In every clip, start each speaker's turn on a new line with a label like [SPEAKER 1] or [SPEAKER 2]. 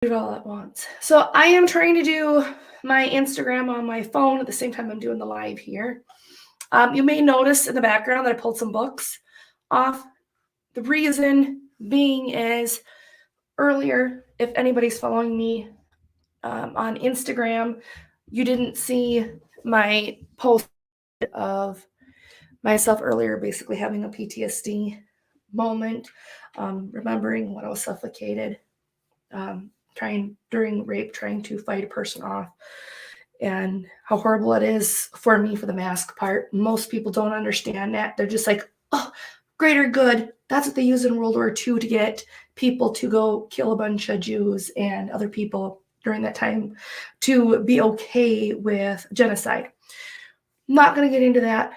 [SPEAKER 1] it all at once. So I am trying to do my Instagram on my phone at the same time I'm doing the live here. You may notice in the background that I pulled some books off. The reason being is earlier, if anybody's following me on Instagram, you didn't see my post of myself earlier, basically having a PTSD moment, remembering when I was suffocated, during rape, trying to fight a person off, and how horrible it is for me for the mask part. Most people don't understand that. They're just like, oh, greater good. That's what they used in World War II to get people to go kill a bunch of Jews and other people during that time to be okay with genocide. Not going to get into that.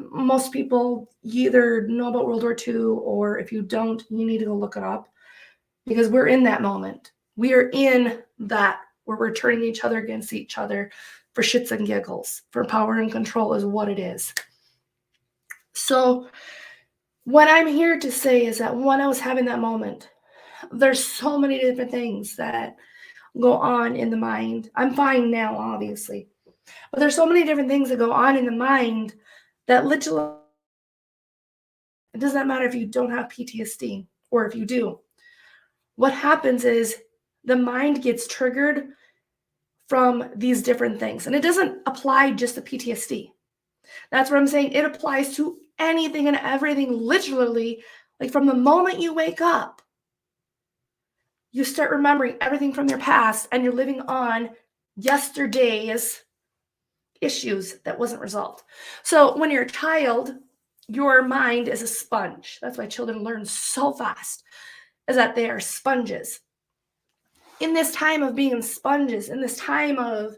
[SPEAKER 1] Most people either know about World War II, or if you don't, you need to go look it up, because we're in that moment. We are in that where we're turning each other against each other for shits and giggles, for power and control is what it is. So what I'm here to say is that when I was having that moment, there's so many different things that go on in the mind. I'm fine now, obviously, but there's so many different things that go on in the mind that literally, it doesn't matter if you don't have PTSD or if you do. What happens is the mind gets triggered from these different things. And it doesn't apply just to PTSD. That's what I'm saying. It applies to anything and everything, literally. Like from the moment you wake up, you start remembering everything from your past and you're living on yesterday's issues that wasn't resolved. So when you're a child, your mind is a sponge. That's why children learn so fast, is that they are sponges. In this time of being sponges, in this time of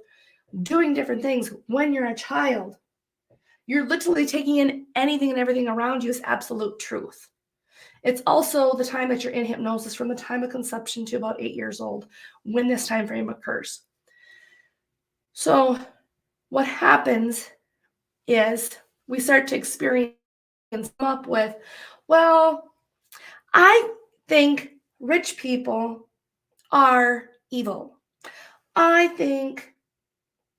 [SPEAKER 1] doing different things, when you're a child, you're literally taking in anything and everything around you as absolute truth. It's also the time that you're in hypnosis from the time of conception to about 8 years old, when this time frame occurs. So what happens is we start to experience and come up with, well, I think rich people are evil. I think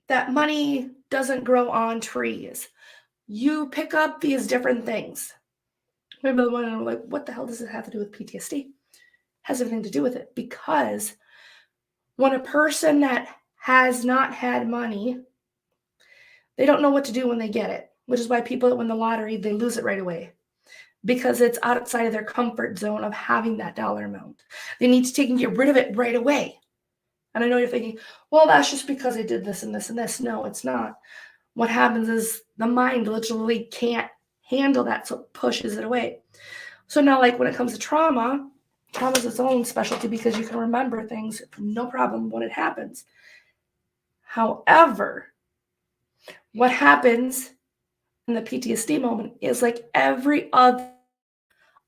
[SPEAKER 1] that money doesn't grow on trees. You pick up these different things. Maybe the one and like, what the hell does it have to do with PTSD? Has everything to do with it, because when a person that has not had money, they don't know what to do when they get it, which is why people that win the lottery, they lose it right away, because it's outside of their comfort zone of having that dollar amount. They need to take and get rid of it right away. And I know you're thinking, well, that's just because I did this and this and this. No, it's not. What happens is the mind literally can't handle that, so it pushes it away. So now, like when it comes to trauma is its own specialty, because you can remember things no problem when it happens. However, what happens in the PTSD moment is like every other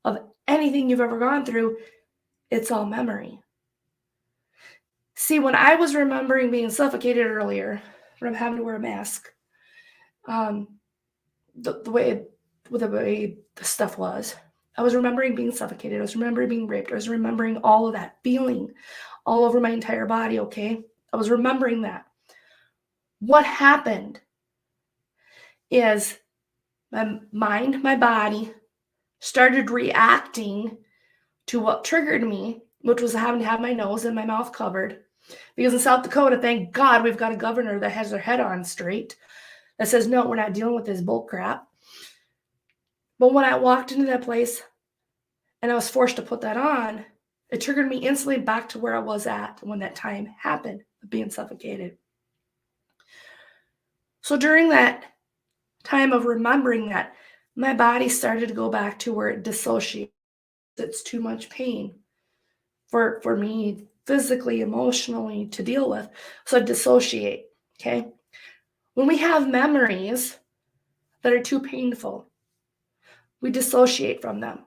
[SPEAKER 1] of anything you've ever gone through, it's all memory. See, when I was remembering being suffocated earlier from having to wear a mask, the way the stuff was, I was remembering being suffocated. I was remembering being raped. I was remembering all of that feeling all over my entire body, okay? I was remembering that. What happened is my mind, my body started reacting to what triggered me, which was having to have my nose and my mouth covered. Because in South Dakota, thank God, we've got a governor that has their head on straight, that says, no, we're not dealing with this bull crap. But when I walked into that place and I was forced to put that on, it triggered me instantly back to where I was at when that time happened, being suffocated. So during that time of remembering that, my body started to go back to where it dissociates. It's too much pain for me physically, emotionally to deal with. So I dissociate, okay? When we have memories that are too painful, we dissociate from them.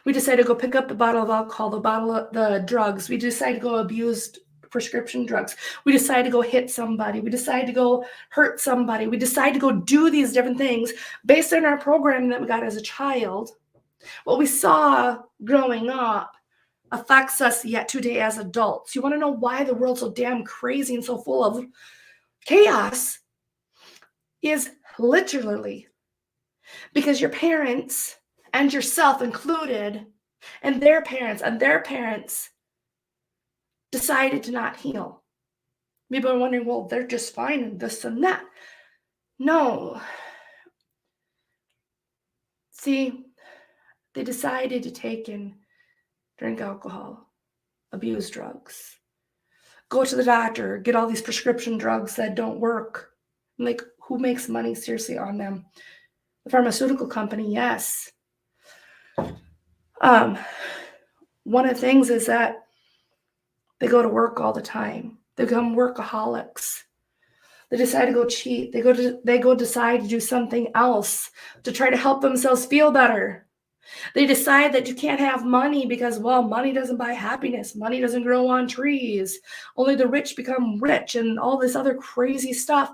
[SPEAKER 1] We decide to go pick up the bottle of alcohol, the drugs. We decide to go abuse prescription drugs. We decide to go hit somebody. We decide to go hurt somebody. We decide to go do these different things based on our programming that we got as a child, what we saw growing up, affects us yet today as adults. You want to know why the world's so damn crazy and so full of chaos? Is literally because your parents and yourself included and their parents decided to not heal. People are wondering, well, they're just fine and this and that. No. See, they decided to take and drink alcohol, abuse drugs, go to the doctor, get all these prescription drugs that don't work. Like, who makes money seriously on them? The pharmaceutical company, yes. One of the things is that they go to work all the time. They become workaholics. They decide to go cheat. They go decide to do something else to try to help themselves feel better. They decide that you can't have money because, well, money doesn't buy happiness. Money doesn't grow on trees. Only the rich become rich and all this other crazy stuff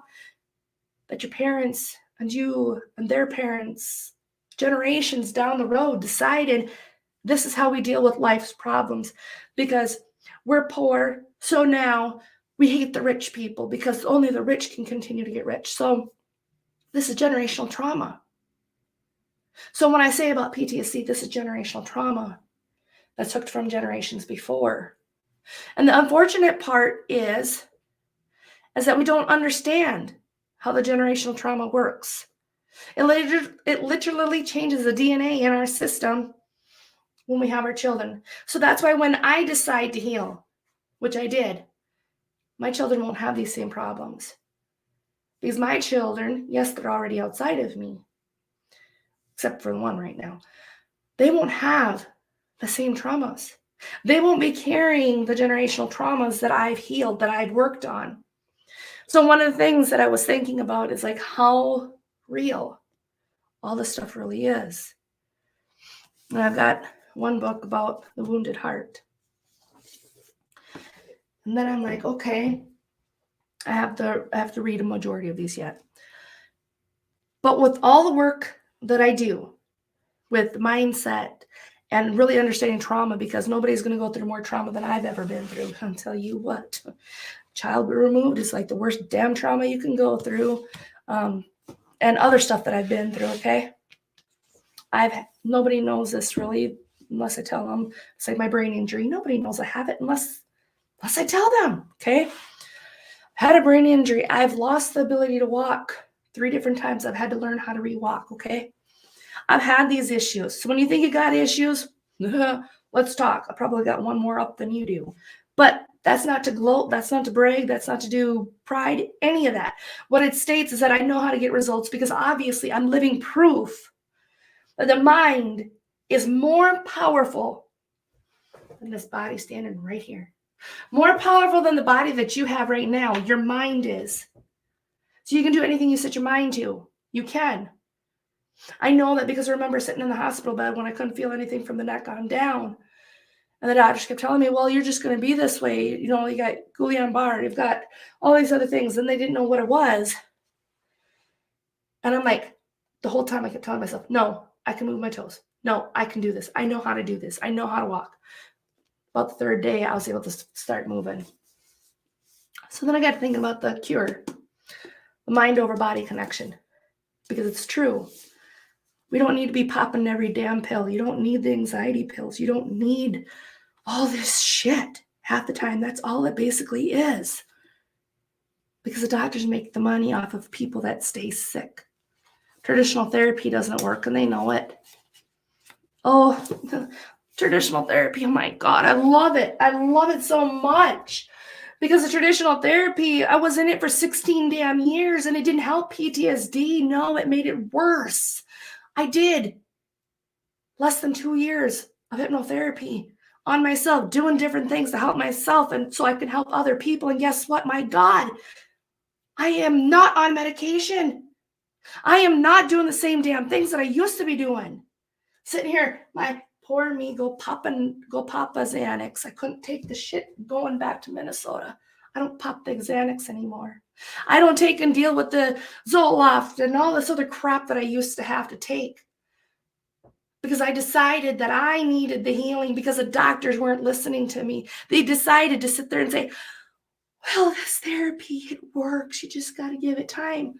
[SPEAKER 1] that your parents and you and their parents, generations down the road, decided this is how we deal with life's problems because we're poor. So now we hate the rich people because only the rich can continue to get rich. So this is generational trauma. So when I say about PTSD, this is generational trauma that's hooked from generations before. And the unfortunate part is that we don't understand how the generational trauma works. It literally changes the DNA in our system when we have our children. So that's why when I decide to heal, which I did, my children won't have these same problems. Because my children, yes, they're already outside of me, except for one right now. They won't have the same traumas. They won't be carrying the generational traumas that I've healed, that I've worked on. So one of the things that I was thinking about is like how real all this stuff really is. And I've got one book about the wounded heart. And then I'm like, okay, I have to read a majority of these yet. But with all the work that I do with mindset and really understanding trauma, because nobody's going to go through more trauma than I've ever been through. I'll tell you what, child removed is like the worst damn trauma you can go through. And other stuff that I've been through, okay? Nobody knows this really unless I tell them. It's like my brain injury. Nobody knows I have it unless I tell them, okay? I've had a brain injury. I've lost the ability to walk 3 different times. I've had to learn how to re-walk, okay? I've had these issues. So when you think you got issues, let's talk. I probably got one more up than you do. But that's not to gloat. That's not to brag. That's not to do pride, any of that. What it states is that I know how to get results because obviously I'm living proof that the mind is more powerful than this body standing right here. More powerful than the body that you have right now. Your mind is. So you can do anything you set your mind to. You can. I know that because I remember sitting in the hospital bed when I couldn't feel anything from the neck on down. And the doctors kept telling me, well, you're just going to be this way. You know, you got Guillain-Barré, you've got all these other things. And they didn't know what it was. And I'm like, the whole time I kept telling myself, no, I can move my toes. No, I can do this. I know how to do this. I know how to walk. About the 3rd day, I was able to start moving. So then I got to thinking about the cure, the mind over body connection, because it's true. We don't need to be popping every damn pill. You don't need the anxiety pills. You don't need all this shit. Half the time, that's all it basically is. Because the doctors make the money off of people that stay sick. Traditional therapy doesn't work, and they know it. Oh, traditional therapy, oh my God, I love it. I love it so much. Because the traditional therapy, I was in it for 16 damn years, and it didn't help PTSD. No, it made it worse. I did less than 2 years of hypnotherapy on myself, doing different things to help myself and so I can help other people. And guess what? My God, I am not on medication. I am not doing the same damn things that I used to be doing. Sitting here, my poor me, go pop a Xanax. I couldn't take the shit going back to Minnesota. I don't pop the Xanax anymore. I don't take and deal with the Zoloft and all this other crap that I used to have to take. because I decided that I needed the healing because the doctors weren't listening to me. They decided to sit there and say, well, this therapy, it works. You just got to give it time.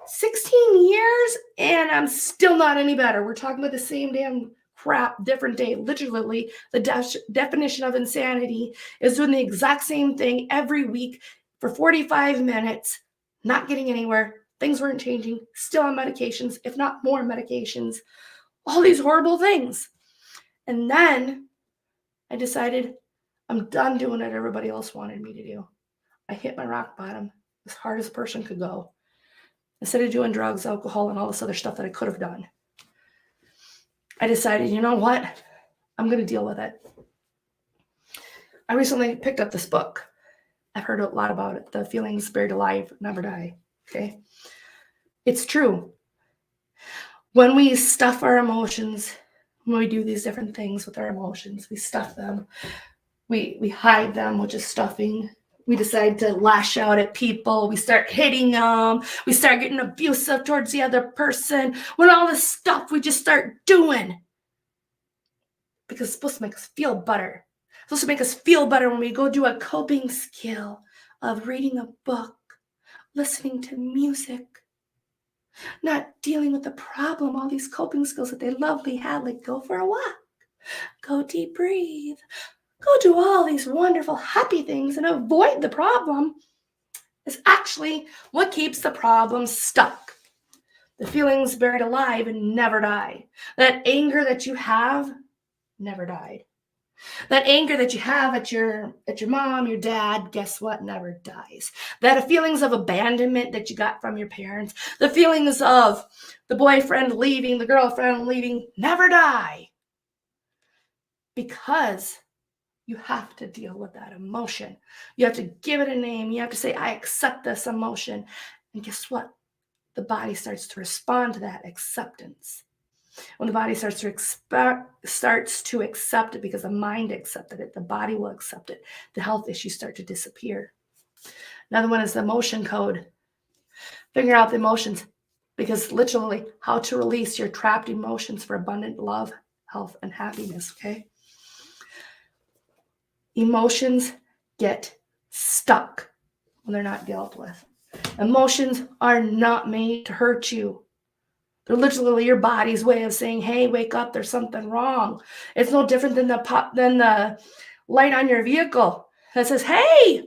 [SPEAKER 1] 16 years and I'm still not any better. We're talking about the same damn crap, different day. Literally, the definition of insanity is doing the exact same thing every week for 45 minutes, not getting anywhere. Things weren't changing, still on medications, if not more medications, all these horrible things. And then I decided I'm done doing what everybody else wanted me to do. I hit my rock bottom as hard as a person could go. Instead of doing drugs, alcohol, and all this other stuff that I could have done, I decided, you know what? I'm going to deal with it. I recently picked up this book. I've heard a lot about it. The Feelings Buried Alive Never Die. Okay. It's true. When we stuff our emotions, when we do these different things with our emotions, we stuff them. We hide them, which is stuffing. We decide to lash out at people. We start hitting them. We start getting abusive towards the other person. When all this stuff we just start doing. Because it's supposed to make us feel better. It's supposed to make us feel better when we go do a coping skill of reading a book, listening to music, not dealing with the problem, all these coping skills that they lovely had, like go for a walk, go deep breathe, go do all these wonderful, happy things and avoid the problem is actually what keeps the problem stuck. The feelings buried alive and never die. That anger that you have never died. That anger that you have at your mom, your dad, guess what? Never dies. That feelings of abandonment that you got from your parents, the feelings of the boyfriend leaving, the girlfriend leaving, never die. Because you have to deal with that emotion. You have to give it a name. You have to say, I accept this emotion. And guess what? The body starts to respond to that acceptance. When the body starts to accept it because the mind accepted it, the body will accept it. The health issues start to disappear. Another one is the emotion code. Figure out the emotions, because literally how to release your trapped emotions for abundant love, health, and happiness, okay? Emotions get stuck when they're not dealt with. Emotions are not made to hurt you. They're literally your body's way of saying, hey, wake up, there's something wrong. It's no different than the light on your vehicle that says, hey,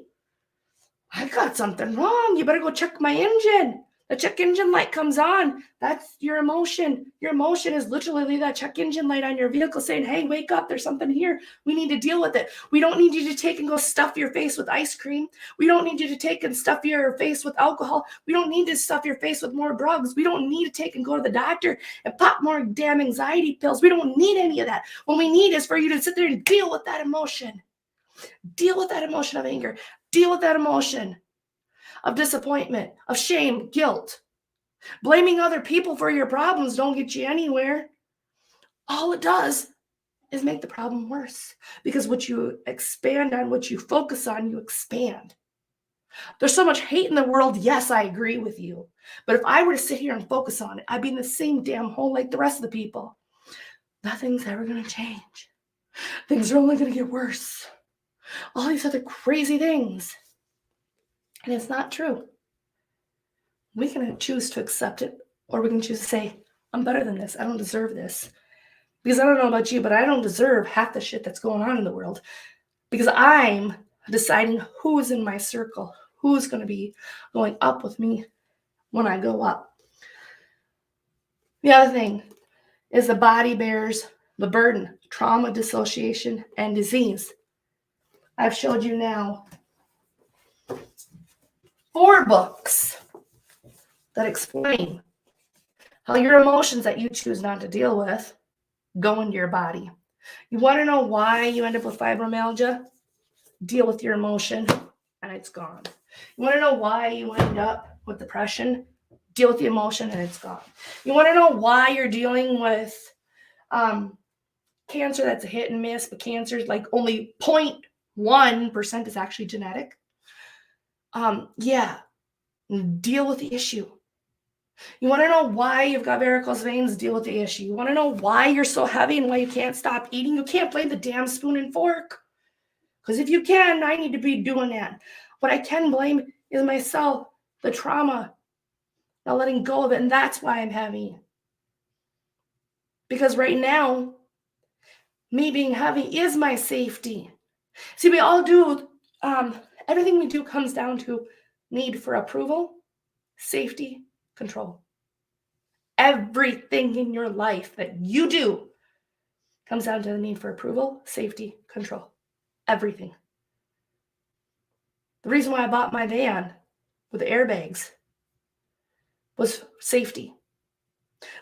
[SPEAKER 1] I got something wrong. You better go check my engine. The check engine light comes on. That's your emotion. Your emotion is literally that check engine light on your vehicle saying, hey, wake up. There's something here. We need to deal with it. We don't need you to take and go stuff your face with ice cream. We don't need you to take and stuff your face with alcohol. We don't need to stuff your face with more drugs. We don't need to take and go to the doctor and pop more damn anxiety pills. We don't need any of that. What we need is for you to sit there and deal with that emotion. Deal with that emotion of anger. Deal with that emotion of disappointment, of shame, guilt. Blaming other people for your problems don't get you anywhere. All it does is make the problem worse, because what you expand on, what you focus on, you expand. There's so much hate in the world. Yes, I agree with you. But if I were to sit here and focus on it, I'd be in the same damn hole like the rest of the people. Nothing's ever going to change. Things are only going to get worse. All these other crazy things. And it's not true. We can choose to accept it, or we can choose to say, I'm better than this. I don't deserve this. Because I don't know about you, but I don't deserve half the shit that's going on in the world. Because I'm deciding who is in my circle, who's going to be going up with me when I go up. The other thing is the body bears the burden, trauma, dissociation, and disease. I've showed you now 4 books that explain how your emotions that you choose not to deal with go into your body. You want to know why you end up with fibromyalgia? Deal with your emotion and it's gone. You want to know why you end up with depression? Deal with the emotion and it's gone. You want to know why you're dealing with cancer that's a hit and miss, but cancer is like only 0.1% is actually genetic? Deal with the issue. You want to know why you've got varicose veins? Deal with the issue. You want to know why you're so heavy and why you can't stop eating? You can't blame the damn spoon and fork. Because if you can, I need to be doing that. What I can blame is myself, the trauma, not letting go of it. And that's why I'm heavy. Because right now, me being heavy is my safety. See, we all do, everything we do comes down to need for approval, safety, control. Everything in your life that you do comes down to the need for approval, safety, control. Everything. The reason why I bought my van with airbags was safety.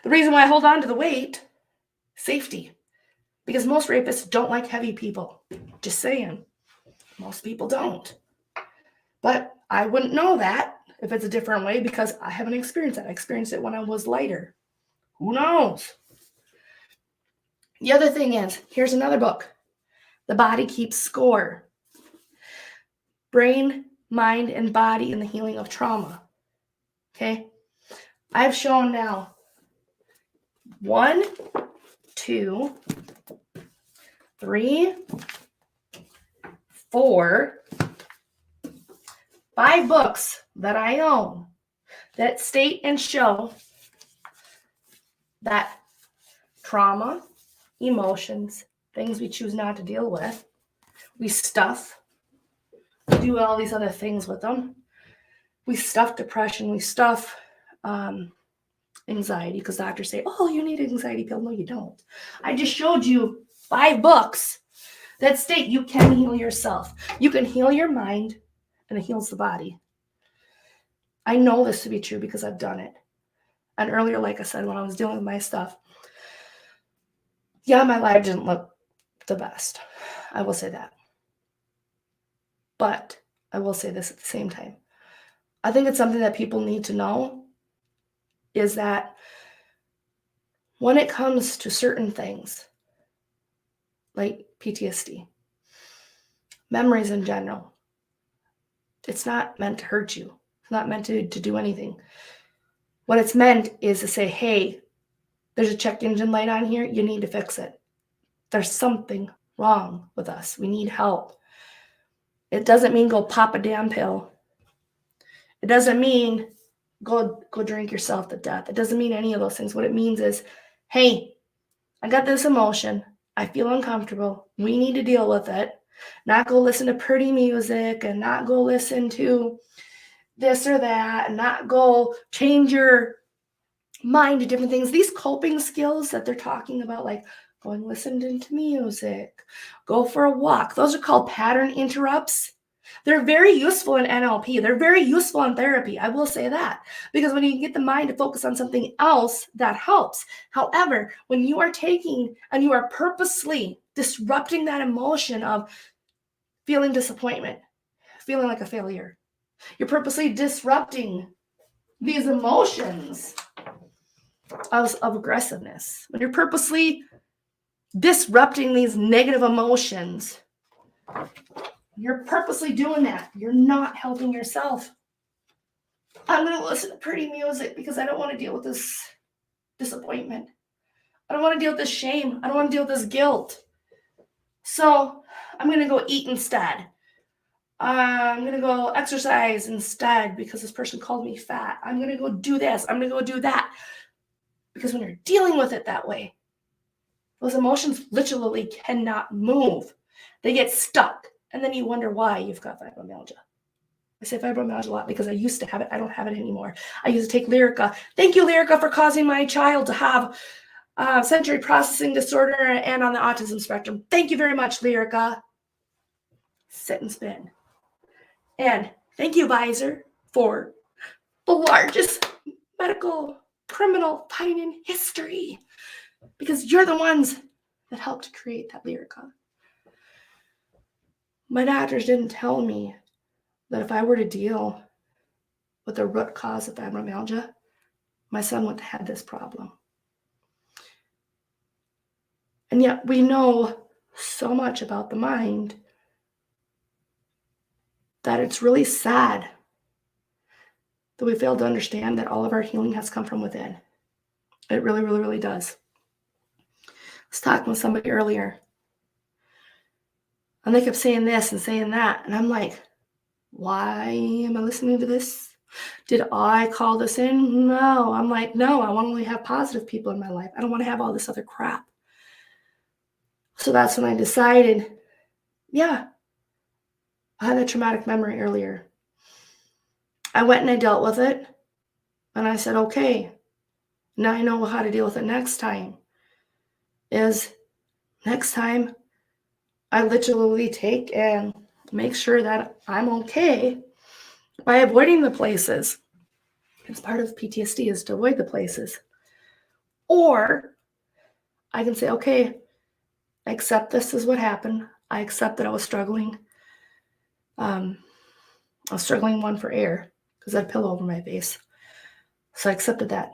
[SPEAKER 1] The reason why I hold on to the weight, safety. Because most rapists don't like heavy people. Just saying. Most people don't. But I wouldn't know that if it's a different way because I haven't experienced that. I experienced it when I was lighter. Who knows? The other thing is, here's another book. The Body Keeps Score. Brain, Mind, and Body in the Healing of Trauma. Okay? I've shown now 1, 2, 3, 4, 5 books that I own that state and show that trauma, emotions, things we choose not to deal with, we stuff, we do all these other things with them. We stuff depression, we stuff anxiety, because doctors say, oh, you need an anxiety pill. No, you don't. I just showed you 5 books that state you can heal yourself. You can heal your mind, and it heals the body. I know this to be true because I've done it. And earlier, like I said, when I was dealing with my stuff, yeah, my life didn't look the best. I will say that. But I will say this at the same time. I think it's something that people need to know is that when it comes to certain things, like PTSD, memories in general, it's not meant to hurt you. It's not meant to do anything. What it's meant is to say, hey, there's a check engine light on here. You need to fix it. There's something wrong with us. We need help. It doesn't mean go pop a damn pill. It doesn't mean go drink yourself to death. It doesn't mean any of those things. What it means is, hey, I got this emotion. I feel uncomfortable. We need to deal with it. Not go listen to pretty music and not go listen to this or that and not go change your mind to different things. These coping skills that they're talking about, like going listening to music, go for a walk, those are called pattern interrupts. They're very useful in NLP. They're very useful in therapy. I will say that because when you can get the mind to focus on something else, that helps. However, when you are taking and you are purposely disrupting that emotion of feeling disappointment, feeling like a failure, you're purposely disrupting these emotions of aggressiveness. When you're purposely disrupting these negative emotions, you're purposely doing that. You're not helping yourself. I'm going to listen to pretty music because I don't want to deal with this disappointment. I don't want to deal with this shame. I don't want to deal with this guilt. So I'm going to go eat instead. I'm going to go exercise instead because this person called me fat. I'm going to go do this. I'm going to go do that. Because when you're dealing with it that way, those emotions literally cannot move. They get stuck. And then you wonder why you've got fibromyalgia. I say fibromyalgia a lot because I used to have it. I don't have it anymore. I used to take Lyrica. Thank you, Lyrica, for causing my child to have sensory processing disorder and on the autism spectrum. Thank you very much, Lyrica. Sit and spin. And thank you, Visor, for the largest medical criminal fine in history, because you're the ones that helped create that Lyrica. My doctors didn't tell me that if I were to deal with the root cause of fibromyalgia, my son would have had this problem. And yet we know so much about the mind that it's really sad that we fail to understand that all of our healing has come from within. It really, really, really does. I was talking with somebody earlier, and they kept saying this and saying that. And I'm like, why am I listening to this? Did I call this in? No. I'm like, no, I want to only have positive people in my life. I don't want to have all this other crap. So that's when I decided, yeah, I had a traumatic memory earlier. I went and I dealt with it. And I said, okay, now I know how to deal with it next time. Next time I literally take and make sure that I'm okay by avoiding the places. It's part of PTSD is to avoid the places. Or I can say, okay, I accept this is what happened. I accept that I was struggling. I was struggling one for air because I had a pillow over my face. So I accepted that.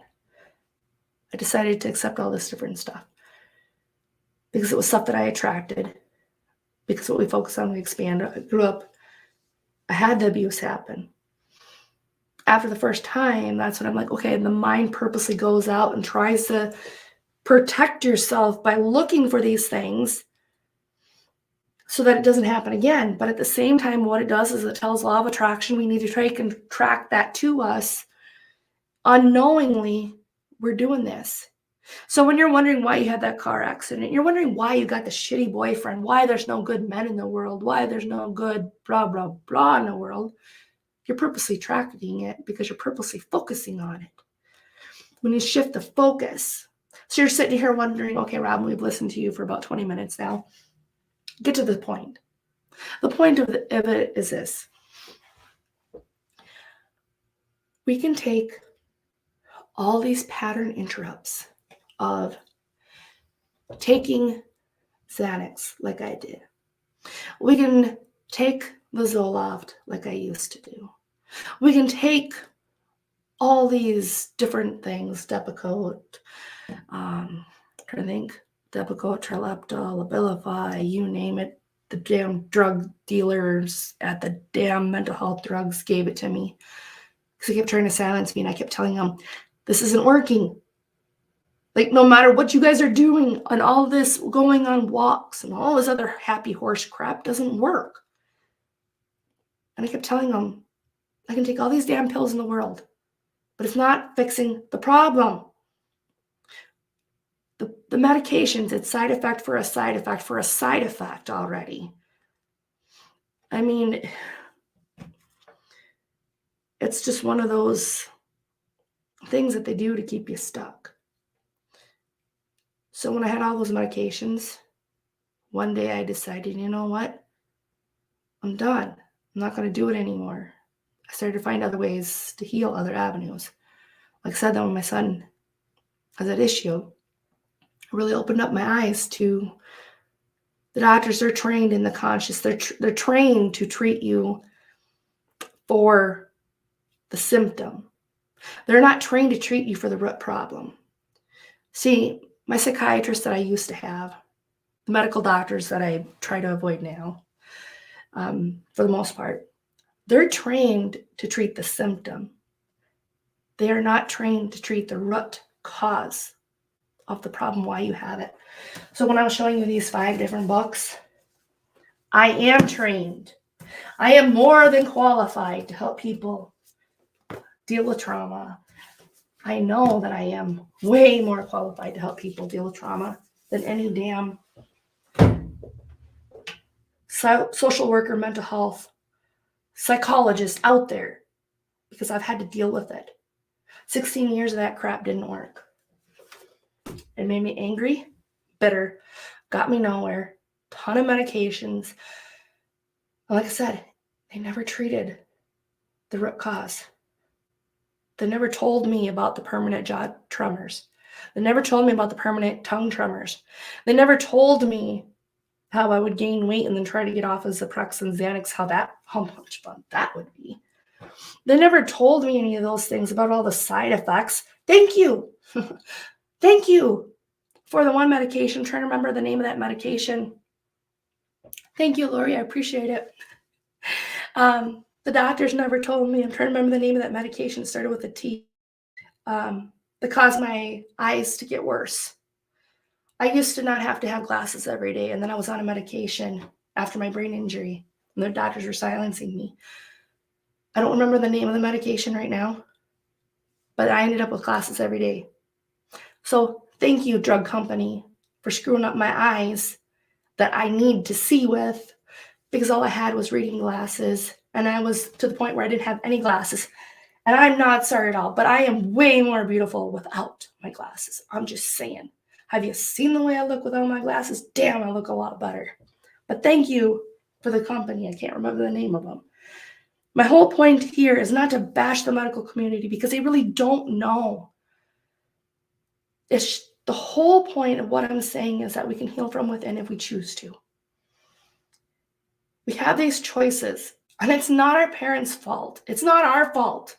[SPEAKER 1] I decided to accept all this different stuff because it was stuff that I attracted. Because what we focus on, we expand. I grew up, I had the abuse happen. After the first time, that's when I'm like, okay, the mind purposely goes out and tries to protect yourself by looking for these things so that it doesn't happen again. But at the same time, what it does is it tells law of attraction. We need to try and track that to us. Unknowingly, we're doing this. So when you're wondering why you had that car accident, you're wondering why you got the shitty boyfriend, why there's no good men in the world, why there's no good blah, blah, blah in the world, you're purposely tracking it because you're purposely focusing on it. When you shift the focus, so you're sitting here wondering, okay, Robin, we've listened to you for about 20 minutes now. Get to the point. The point of it is this. We can take all these pattern interrupts of taking Xanax like I did. We can take the Zoloft like I used to do. We can take all these different things, Depakote, Depakote, Trileptal, Abilify, you name it. The damn drug dealers at the damn mental health drugs gave it to me because they kept trying to silence me, and I kept telling them, this isn't working. Like, no matter what you guys are doing and all this going on walks and all this other happy horse crap doesn't work. And I kept telling them, I can take all these damn pills in the world, but it's not fixing the problem. The medications, it's side effect for a side effect for a side effect already. I mean, it's just one of those things that they do to keep you stuck. So when I had all those medications, one day I decided, you know what? I'm done. I'm not going to do it anymore. I started to find other ways to heal, other avenues. Like I said, that when my son has that issue, it really opened up my eyes to the doctors. They're trained in the conscious. They're trained to treat you for the symptom. They're not trained to treat you for the root problem. See, my psychiatrist that I used to have, the medical doctors that I try to avoid now, for the most part, they're trained to treat the symptom. They are not trained to treat the root cause of the problem, why you have it. So when I was showing you these 5 different books, I am trained. I am more than qualified to help people deal with trauma. I know that I am way more qualified to help people deal with trauma than any damn social worker, mental health, psychologist out there, because I've had to deal with it. 16 years of that crap didn't work. It made me angry, bitter, got me nowhere, ton of medications. Like I said, they never treated the root cause. They never told me about the permanent jaw tremors. They never told me about the permanent tongue tremors. They never told me how I would gain weight and then try to get off of Zyprexa and Xanax, how much fun that would be. They never told me any of those things about all the side effects. Thank you. Thank you for the one medication. I'm trying to remember the name of that medication. Thank you, Lori. I appreciate it. The doctors never told me. I'm trying to remember the name of that medication. It started with a T. That caused my eyes to get worse. I used to not have to have glasses every day, and then I was on a medication after my brain injury, and the doctors were silencing me. I don't remember the name of the medication right now, but I ended up with glasses every day. So thank you, drug company, for screwing up my eyes that I need to see with, because all I had was reading glasses, and I was to the point where I didn't have any glasses. And I'm not sorry at all, but I am way more beautiful without my glasses. I'm just saying. Have you seen the way I look without my glasses? Damn, I look a lot better. But thank you for the company. I can't remember the name of them. My whole point here is not to bash the medical community because they really don't know. The whole point of what I'm saying is that we can heal from within if we choose to. We have these choices, and it's not our parents' fault. It's not our fault.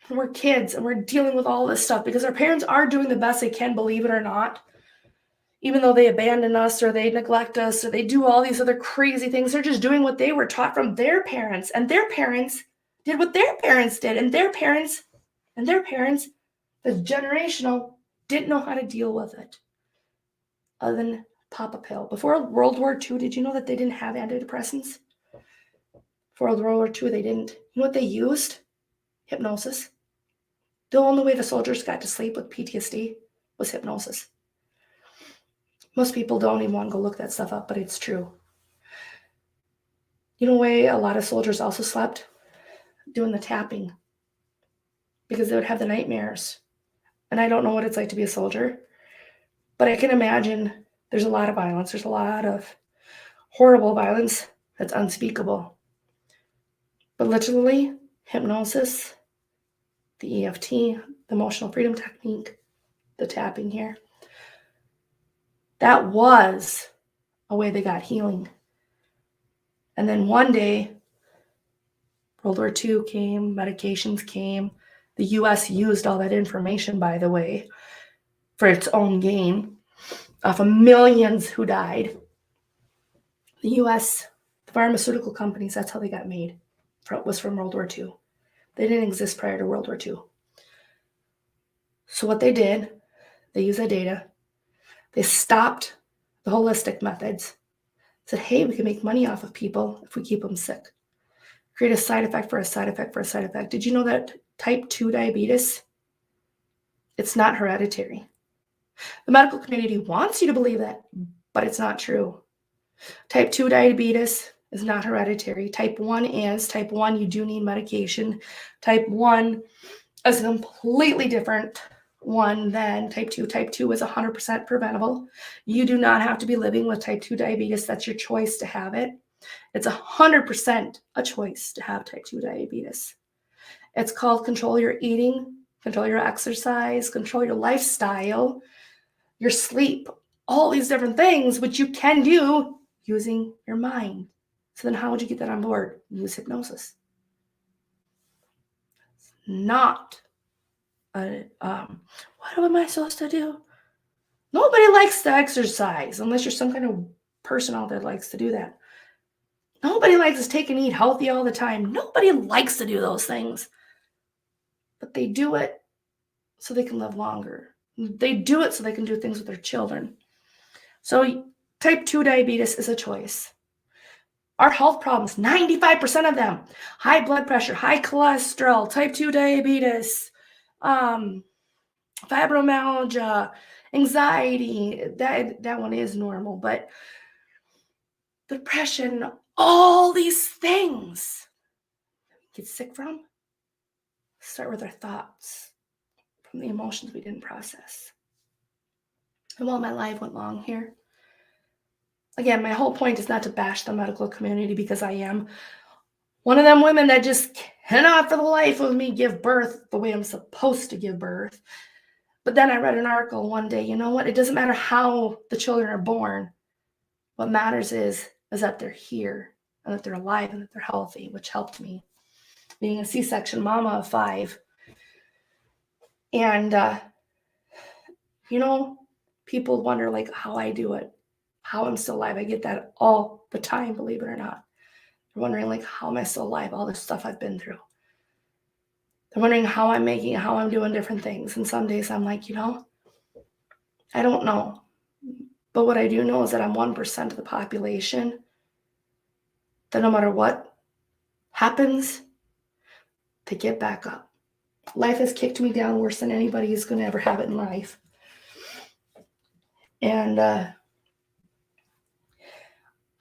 [SPEAKER 1] We're kids and we're dealing with all this stuff because our parents are doing the best they can, believe it or not. Even though they abandon us or they neglect us or they do all these other crazy things, they're just doing what they were taught from their parents. And their parents did what their parents did. And their parents, the generational, didn't know how to deal with it other than pop a pill. Before World War II, did you know that they didn't have antidepressants? Before World War II, they didn't. You know what they used? Hypnosis. The only way the soldiers got to sleep with PTSD was hypnosis. Most people don't even want to go look that stuff up, but it's true. You know why a lot of soldiers also slept? Doing the tapping. Because they would have the nightmares. And I don't know what it's like to be a soldier, but I can imagine there's a lot of violence. There's a lot of horrible violence that's unspeakable. But literally, hypnosis, the EFT, the emotional freedom technique, the tapping here, that was a way they got healing. And then one day, World War II came, medications came. The US used all that information, by the way, for its own gain, off of millions who died. The US, the pharmaceutical companies, that's how they got made, was from World War II. They didn't exist prior to World War II. So what they did, they used that data. They stopped the holistic methods. Said, hey, we can make money off of people if we keep them sick. Create a side effect for a side effect for a side effect. Did you know that type 2 diabetes, it's not hereditary? The medical community wants you to believe that, but it's not true. Type 2 diabetes is not hereditary. Type 1 is. Type 1, you do need medication. Type 1 is a completely different one than type 2. Type 2 is 100% preventable. You do not have to be living with type 2 diabetes. That's your choice to have it. It's 100% a choice to have type 2 diabetes. It's called control your eating, control your exercise, control your lifestyle, your sleep, all these different things, which you can do using your mind. So then how would you get that on board? Use hypnosis. It's not what am I supposed to do? Nobody likes to exercise unless you're some kind of person out there that likes to do that. Nobody likes to take and eat healthy all the time. Nobody likes to do those things. But they do it so they can live longer. They do it so they can do things with their children. So type 2 diabetes is a choice. Our health problems, 95% of them, high blood pressure, high cholesterol, type 2 diabetes, fibromyalgia, anxiety, that one is normal, but depression, all these things get sick from start with our thoughts, from the emotions we didn't process. And while my life went long here, again, my whole point is not to bash the medical community because I am one of them women that just cannot for the life of me give birth the way I'm supposed to give birth. But then I read an article one day, you know what? It doesn't matter how the children are born. What matters is that they're here and that they're alive and that they're healthy, which helped me. Being a C-section mama of 5. And, people wonder like how I do it, how I'm still alive. I get that all the time, believe it or not. They're wondering, like, how am I still alive? All this stuff I've been through. They're wondering how I'm making it, how I'm doing different things. And some days I'm like, I don't know. But what I do know is that I'm 1% of the population, that no matter what happens, they get back up. Life has kicked me down worse than anybody is going to ever have it in life. And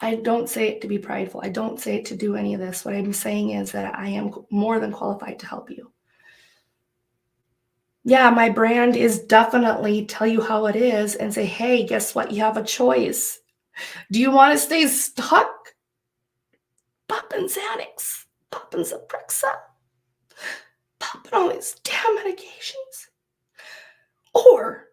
[SPEAKER 1] I don't say it to be prideful. I don't say it to do any of this. What I'm saying is that I am more than qualified to help you. Yeah, my brand is definitely tell you how it is and say, hey, guess what? You have a choice. Do you want to stay stuck? Popping Xanax, popping Zyprexa, popping all these damn medications? Or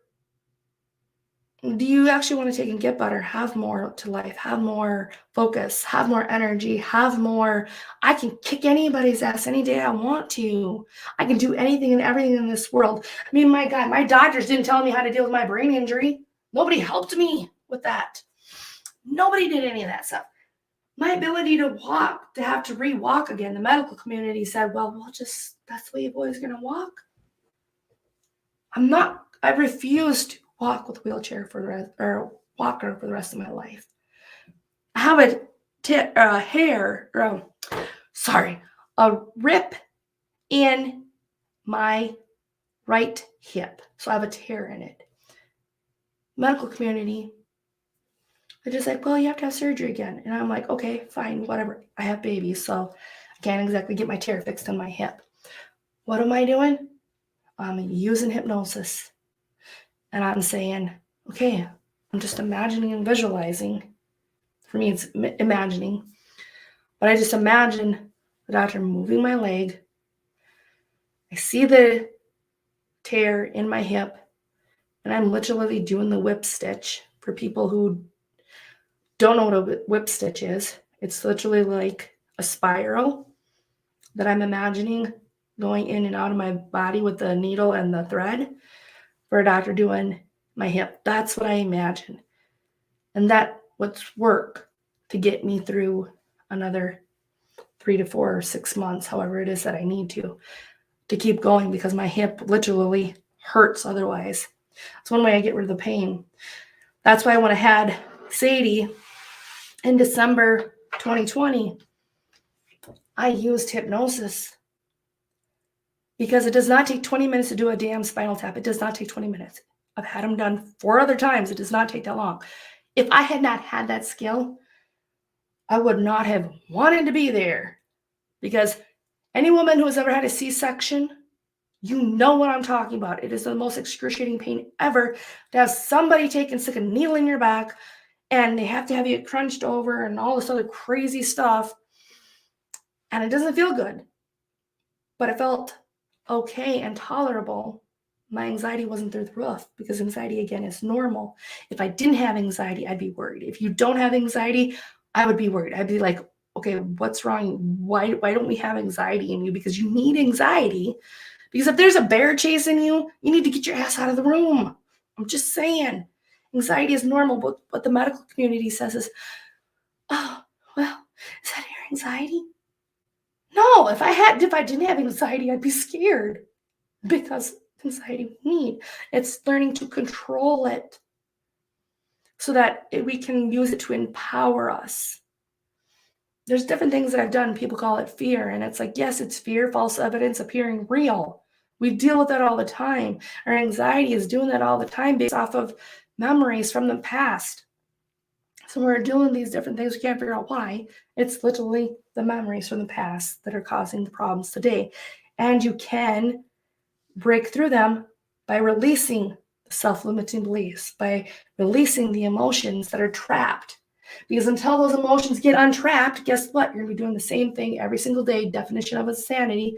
[SPEAKER 1] do you actually want to take and get better, have more to life, have more focus, have more energy, have more, I can kick anybody's ass any day I want to. I can do anything and everything in this world. I mean, my God, my doctors didn't tell me how to deal with my brain injury. Nobody helped me with that. Nobody did any of that stuff. My ability to walk, to have to re-walk again, the medical community said, well, that's the way you're always going to walk. I refuse to walk with a wheelchair or walker for the rest of my life. I have a rip in my right hip. So I have a tear in it. Medical community, they're just like, well, you have to have surgery again. And I'm like, okay, fine, whatever. I have babies, so I can't exactly get my tear fixed on my hip. What am I doing? I'm using hypnosis. And I'm saying, okay, I'm just imagining and visualizing. For me, it's imagining. But I just imagine the doctor moving my leg. I see the tear in my hip. And I'm literally doing the whip stitch. For people who don't know what a whip stitch is, it's literally like a spiral that I'm imagining going in and out of my body with the needle and the thread for a doctor doing my hip. That's what I imagine. And that would work to get me through another 3 to 4 or 6 months, however it is that I need to keep going, because my hip literally hurts otherwise. It's one way I get rid of the pain. That's why when I had Sadie in December 2020, I used hypnosis, because it does not take 20 minutes to do a damn spinal tap. It does not take 20 minutes. I've had them done 4 other times. It does not take that long. If I had not had that skill, I would not have wanted to be there, because any woman who has ever had a C-section, you know what I'm talking about. It is the most excruciating pain ever to have somebody stick a needle in your back, and they have to have you crunched over and all this other crazy stuff. And it doesn't feel good, but it felt okay and tolerable. My anxiety wasn't through the roof, because anxiety, again, is normal. If I didn't have anxiety, I'd be worried. If you don't have anxiety, I would be worried. I'd be like, okay, what's wrong? Why don't we have anxiety in you? Because you need anxiety. Because if there's a bear chasing you, you need to get your ass out of the room. I'm just saying. Anxiety is normal. But what the medical community says is, oh, well, is that your anxiety? No, if I didn't have anxiety, I'd be scared, because anxiety we need. It's learning to control it so that we can use it to empower us. There's different things that I've done. People call it fear. And it's like, yes, it's fear, false evidence appearing real. We deal with that all the time. Our anxiety is doing that all the time based off of memories from the past. So we're doing these different things. We can't figure out why. It's literally the memories from the past that are causing the problems today. And you can break through them by releasing the self-limiting beliefs, by releasing the emotions that are trapped. Because until those emotions get untrapped, guess what? You're going to be doing the same thing every single day. Definition of insanity,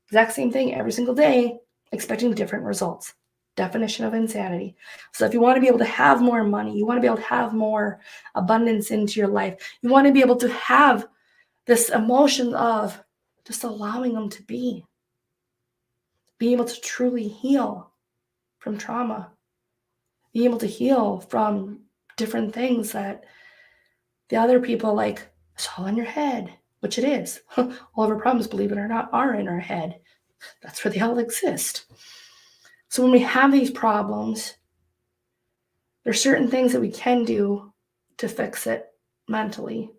[SPEAKER 1] exact same thing every single day, expecting different results. Definition of insanity. So if you want to be able to have more money, you want to be able to have more abundance into your life, you want to be able to have this emotion of just allowing them to be able to truly heal from trauma, be able to heal from different things that the other people like, it's all in your head, which it is. All of our problems, believe it or not, are in our head. That's where they all exist. So when we have these problems, there's certain things that we can do to fix it mentally.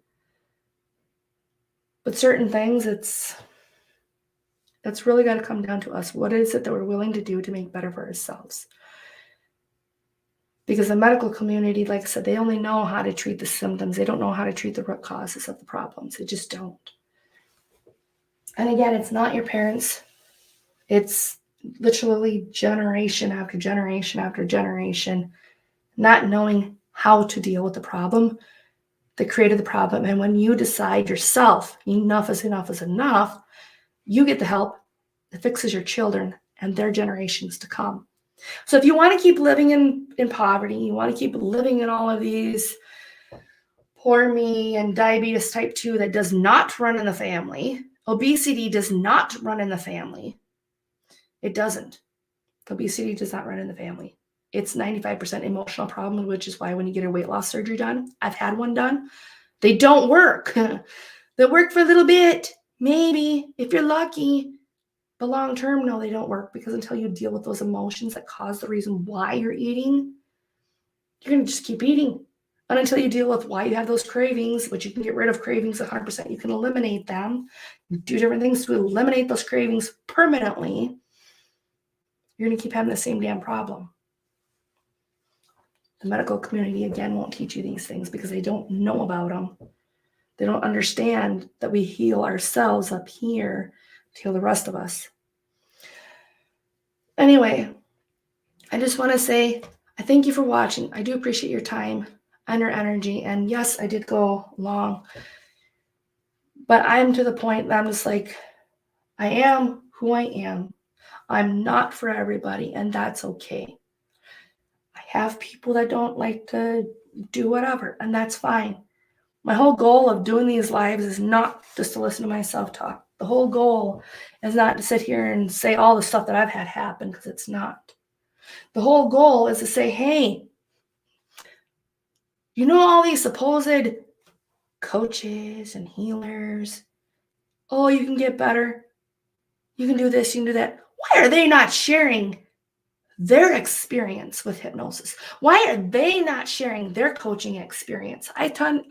[SPEAKER 1] But certain things, it's really got to come down to us. What is it that we're willing to do to make better for ourselves? Because the medical community, like I said, they only know how to treat the symptoms. They don't know how to treat the root causes of the problems. They just don't. And again, it's not your parents. It's literally generation after generation after generation, not knowing how to deal with the problem that created the problem. And when you decide yourself, enough is enough, you get the help that fixes your children and their generations to come. So if you want to keep living in poverty, you want to keep living in all of these poor me and diabetes type 2 that does not run in the family, obesity does not run in the family. It doesn't. Obesity does not run in the family. It's 95% emotional problem, which is why when you get a weight loss surgery done, I've had one done, they don't work. They work for a little bit, maybe, if you're lucky. But long term, no, they don't work, because until you deal with those emotions that cause the reason why you're eating, you're going to just keep eating. And until you deal with why you have those cravings, which you can get rid of cravings 100%, you can eliminate them, do different things to eliminate those cravings permanently, you're going to keep having the same damn problem. The medical community, again, won't teach you these things because they don't know about them. They don't understand that we heal ourselves up here to heal the rest of us. Anyway, I just want to say I thank you for watching. I do appreciate your time and your energy. And yes, I did go long, but I'm to the point that I'm just like, I am who I am. I'm not for everybody, and that's okay. I have people that don't like to do whatever, and that's fine. My whole goal of doing these lives is not just to listen to my self-talk. The whole goal is not to sit here and say all the stuff that I've had happen, because it's not. The whole goal is to say, hey, you know all these supposed coaches and healers, oh, you can get better, you can do this, you can do that. Why are they not sharing their experience with hypnosis? Why are they not sharing their coaching experience? I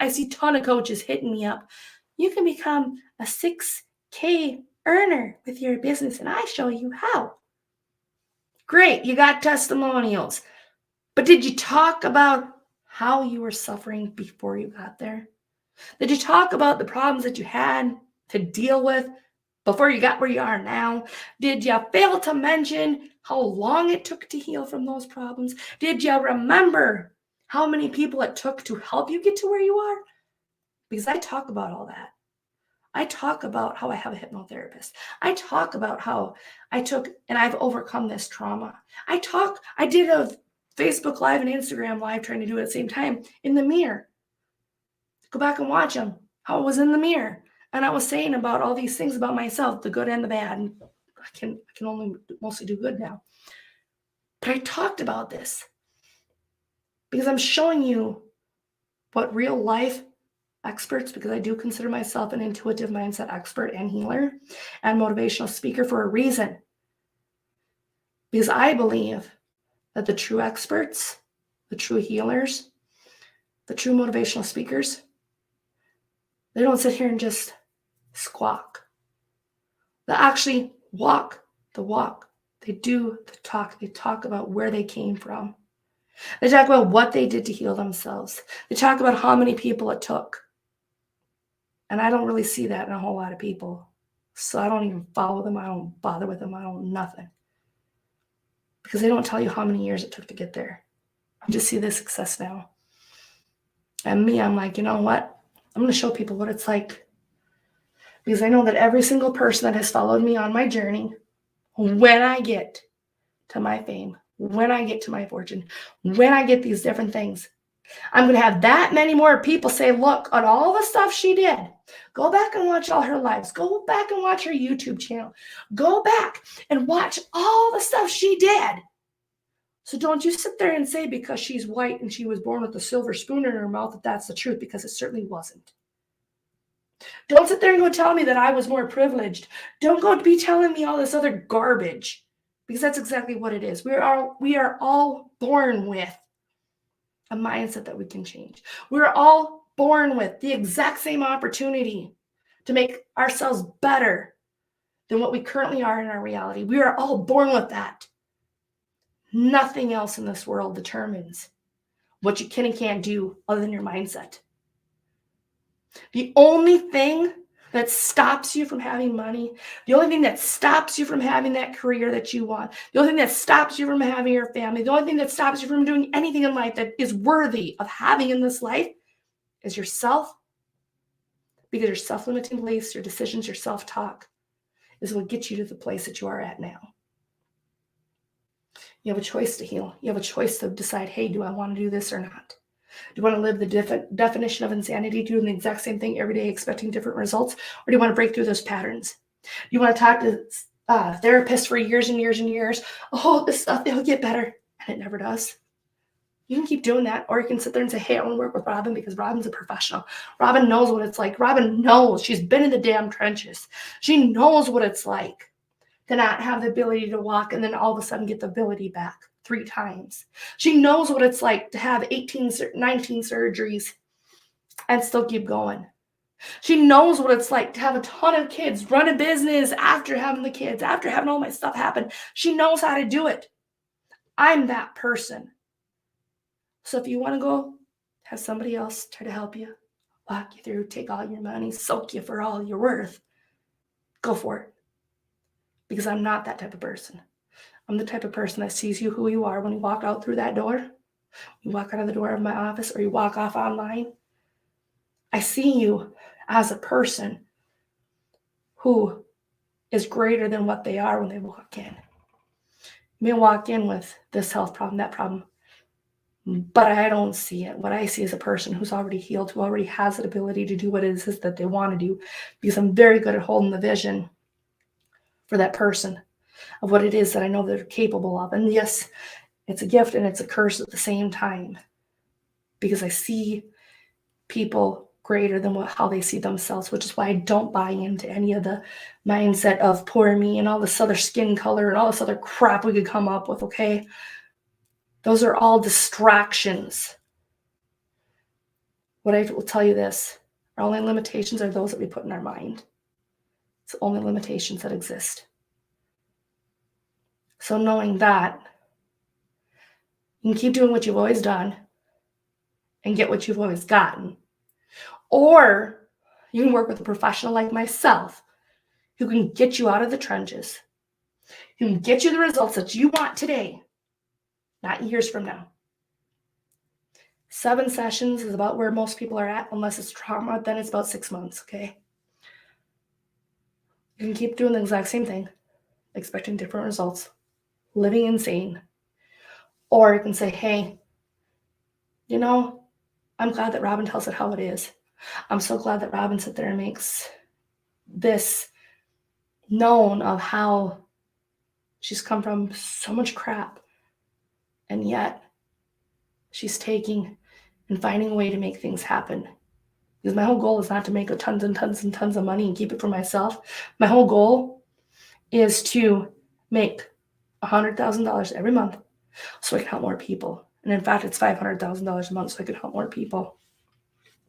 [SPEAKER 1] see a ton of coaches hitting me up. You can become a 6K earner with your business, and I show you how. Great, you got testimonials. But did you talk about how you were suffering before you got there? Did you talk about the problems that you had to deal with before you got where you are now? Did you fail to mention how long it took to heal from those problems? Did you remember how many people it took to help you get to where you are? Because I talk about all that. I talk about how I have a hypnotherapist. I talk about how I took and I've overcome this trauma. I did a Facebook Live and Instagram Live, trying to do it at the same time, in the mirror. Go back and watch them, how I was in the mirror. And I was saying about all these things about myself, the good and the bad. And I can only mostly do good now. But I talked about this because I'm showing you what real life experts, because I do consider myself an intuitive mindset expert and healer and motivational speaker for a reason. Because I believe that the true experts, the true healers, the true motivational speakers, they don't sit here and just squawk. They actually walk the walk. They do the talk. They talk about where they came from. They talk about what they did to heal themselves. They talk about how many people it took. And I don't really see that in a whole lot of people. So I don't even follow them. I don't bother with them. I don't nothing. Because they don't tell you how many years it took to get there. You just see the success now. And me, I'm like, you know what? I'm going to show people what it's like. Because I know that every single person that has followed me on my journey, when I get to my fame, when I get to my fortune, when I get these different things, I'm going to have that many more people say, look at all the stuff she did. Go back and watch all her lives. Go back and watch her YouTube channel. Go back and watch all the stuff she did. So don't you sit there and say because she's white and she was born with a silver spoon in her mouth that that's the truth, because it certainly wasn't. Don't sit there and go tell me that I was more privileged. Don't go be telling me all this other garbage, because that's exactly what it is. We are all born with a mindset that we can change. We're all born with the exact same opportunity to make ourselves better than what we currently are in our reality. We are all born with that. Nothing else in this world determines what you can and can't do other than your mindset. The only thing that stops you from having money, the only thing that stops you from having that career that you want, the only thing that stops you from having your family, the only thing that stops you from doing anything in life that is worthy of having in this life is yourself. Because your self-limiting beliefs, your decisions, your self-talk is what gets you to the place that you are at now. You have a choice to heal. You have a choice to decide, hey, do I want to do this or not? Do you want to live the definition of insanity, doing the exact same thing every day, expecting different results? Or do you want to break through those patterns? Do you want to talk to therapists for years and years and years? Oh, this stuff, it'll get better. And it never does. You can keep doing that. Or you can sit there and say, hey, I want to work with Robin because Robin's a professional. Robin knows what it's like. Robin knows. She's been in the damn trenches. She knows what it's like to not have the ability to walk and then all of a sudden get the ability back 3 times. She knows what it's like to have 19 surgeries and still keep going. She knows what it's like to have a ton of kids, run a business after having the kids, after having all my stuff happen. She knows how to do it. I'm that person. So if you want to go have somebody else try to help you, walk you through, take all your money, soak you for all you're worth, go for it. Because I'm not that type of person. I'm the type of person that sees you who you are when you walk out through that door. You walk out of the door of my office or you walk off online. I see you as a person who is greater than what they are when they walk in. You may walk in with this health problem, that problem, but I don't see it. What I see is a person who's already healed, who already has the ability to do what it is that they want to do, because I'm very good at holding the vision for that person of what it is that I know they're capable of. And yes, it's a gift and it's a curse at the same time, because I see people greater than how they see themselves, which is why I don't buy into any of the mindset of poor me and all this other skin color and all this other crap we could come up with, okay? Those are all distractions. What I will tell you this, our only limitations are those that we put in our mind. It's the only limitations that exist. So knowing that, you can keep doing what you've always done and get what you've always gotten. Or you can work with a professional like myself who can get you out of the trenches, who can get you the results that you want today, not years from now. 7 sessions is about where most people are at. Unless it's trauma, then it's about 6 months, okay? You can keep doing the exact same thing, expecting different results, living insane. Or you can say, hey, you know, I'm glad that Robin tells it how it is. I'm so glad that Robin sits there and makes this known of how she's come from so much crap. And yet she's taking and finding a way to make things happen. Because my whole goal is not to make tons and tons and tons of money and keep it for myself. My whole goal is to make $100,000 every month so I can help more people. And in fact, it's $500,000 a month so I can help more people.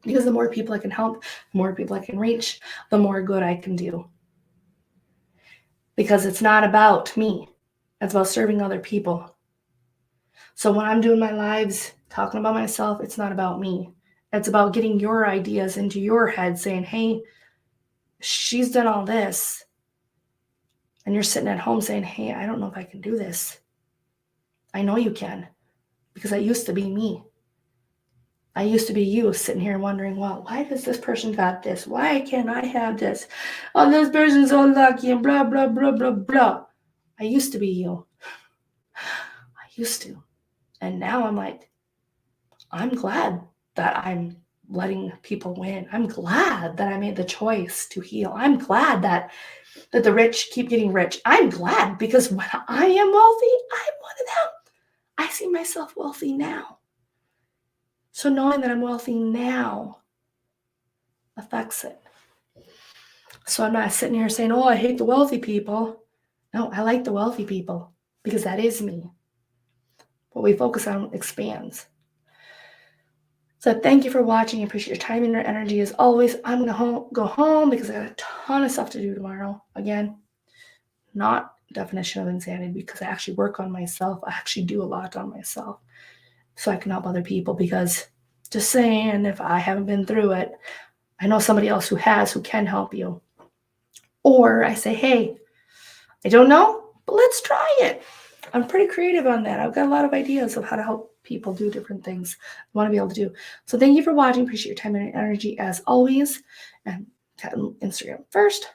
[SPEAKER 1] Because the more people I can help, the more people I can reach, the more good I can do. Because it's not about me. It's about serving other people. So when I'm doing my lives, talking about myself, it's not about me. It's about getting your ideas into your head, saying, hey, she's done all this. And you're sitting at home saying, hey, I don't know if I can do this. I know you can, because I used to be me. I used to be you sitting here wondering, well, why does this person got this? Why can't I have this? Oh, this person's so lucky and blah, blah, blah, blah, blah. I used to be you. I used to. And now I'm like, I'm glad that I'm letting people win. I'm glad that I made the choice to heal. I'm glad that the rich keep getting rich. I'm glad, because when I am wealthy, I'm one of them. I see myself wealthy now. So knowing that I'm wealthy now affects it. So I'm not sitting here saying, oh, I hate the wealthy people. No, I like the wealthy people because that is me. What we focus on expands. So thank you for watching. I appreciate your time and your energy as always. I'm going to go home because I got a ton of stuff to do tomorrow. Again, not definition of insanity because I actually work on myself. I actually do a lot on myself so I can help other people, because just saying, if I haven't been through it, I know somebody else who has, who can help you. Or I say, hey, I don't know, but let's try it. I'm pretty creative on that. I've got a lot of ideas of how to help people do different things I want to be able to do. So thank you for watching. Appreciate your time and energy as always. And Instagram first.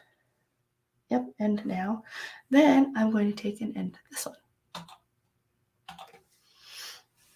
[SPEAKER 1] Yep, end now. Then I'm going to take and end this one.